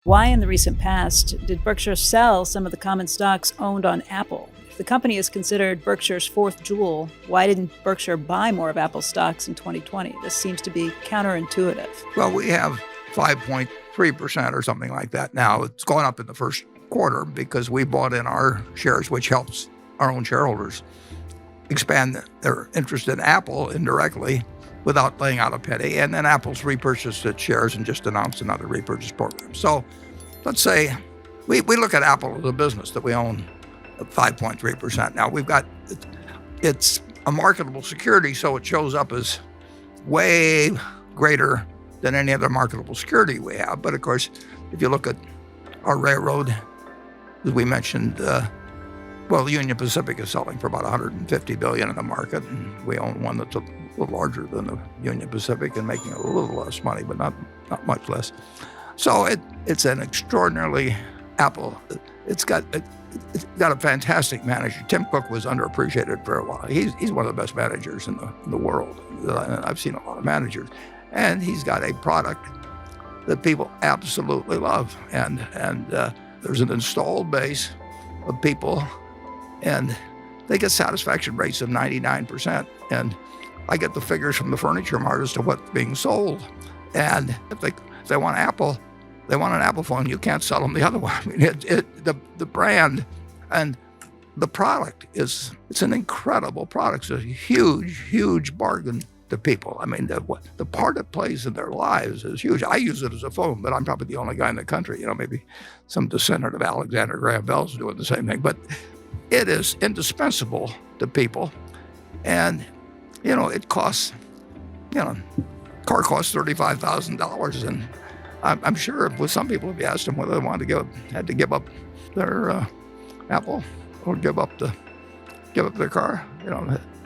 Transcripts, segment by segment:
Why in the recent past did Berkshire sell some of the common stocks owned on Apple? If the company is considered Berkshire's fourth jewel, why didn't Berkshire buy more of Apple stocks in 2020? This seems to be counterintuitive. Well, we have 5.3% or something like that now. It's gone up in the first quarter because we bought in our shares, which helps our own shareholders expand their interest in Apple indirectly without laying out a penny. And then Apple's repurchased its shares and just announced another repurchase program. So let's say we look at Apple as a business that we own at 5.3%. Now it's a marketable security, so it shows up as way greater than any other marketable security we have. But of course, if you look at our railroad, as we mentioned, the Union Pacific is selling for about $150 billion in the market, and we own one that's a little larger than the Union Pacific and making a little less money, but not much less. So it's an extraordinarily Apple. It's got a fantastic manager. Tim Cook was underappreciated for a while. He's one of the best managers in the world. I've seen a lot of managers, and he's got a product that people absolutely love, and there's an installed base of people, and they get satisfaction rates of 99%. And I get the figures from the Furniture Mart as to what's being sold. And if they want Apple, they want an Apple phone. You can't sell them the other one. I mean, the brand and the product it's an incredible product. It's a huge, huge bargain to people. I mean, the part it plays in their lives is huge. I use it as a phone, but I'm probably the only guy in the country. Maybe some descendant of Alexander Graham Bell's doing the same thing. But it is indispensable to people. And, it costs, car costs $35,000. And I'm sure with some people, if you asked them whether they had to give up their Apple or give up their car,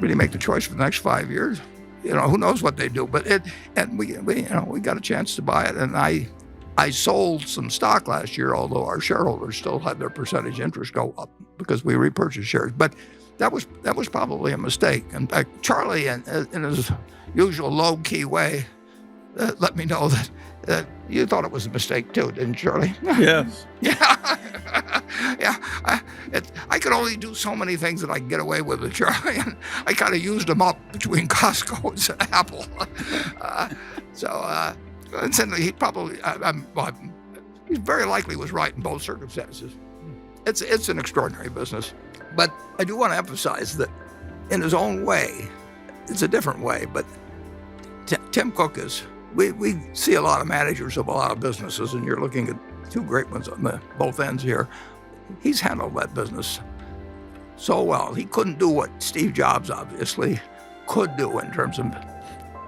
really make the choice for the next 5 years. Who knows what they do, but we got a chance to buy it. And I sold some stock last year, although our shareholders still had their percentage interest go up because we repurchased shares. But that was probably a mistake. In fact, Charlie, in his usual low-key way, let me know that you thought it was a mistake too, didn't you, Charlie? Yes. Yeah. Yeah. I could only do so many things that I could get away with Charlie, and I kind of used them up between Costco and Apple. Incidentally, he probably, he very likely was right in both circumstances. It's an extraordinary business. But I do want to emphasize that in his own way, it's a different way, but Tim Cook is, we see a lot of managers of a lot of businesses, and you're looking at two great ones on both ends here. He's handled that business so well. He couldn't do what Steve Jobs obviously could do in terms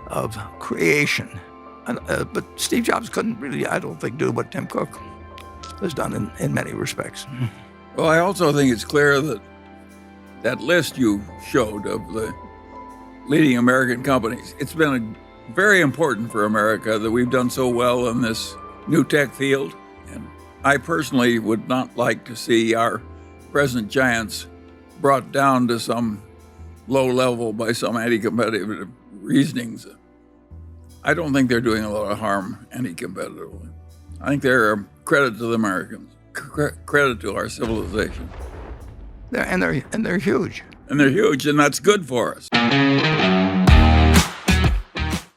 of creation. But Steve Jobs couldn't really, I don't think, do what Tim Cook has done in many respects. Well, I also think it's clear that list you showed of the leading American companies, it's been very important for America that we've done so well in this new tech field. And I personally would not like to see our present giants brought down to some low level by some anti-competitive reasonings. I don't think they're doing a lot of harm anti-competitively. I think they're a credit to the Americans, credit to our civilization. And they're huge. And they're huge, and that's good for us.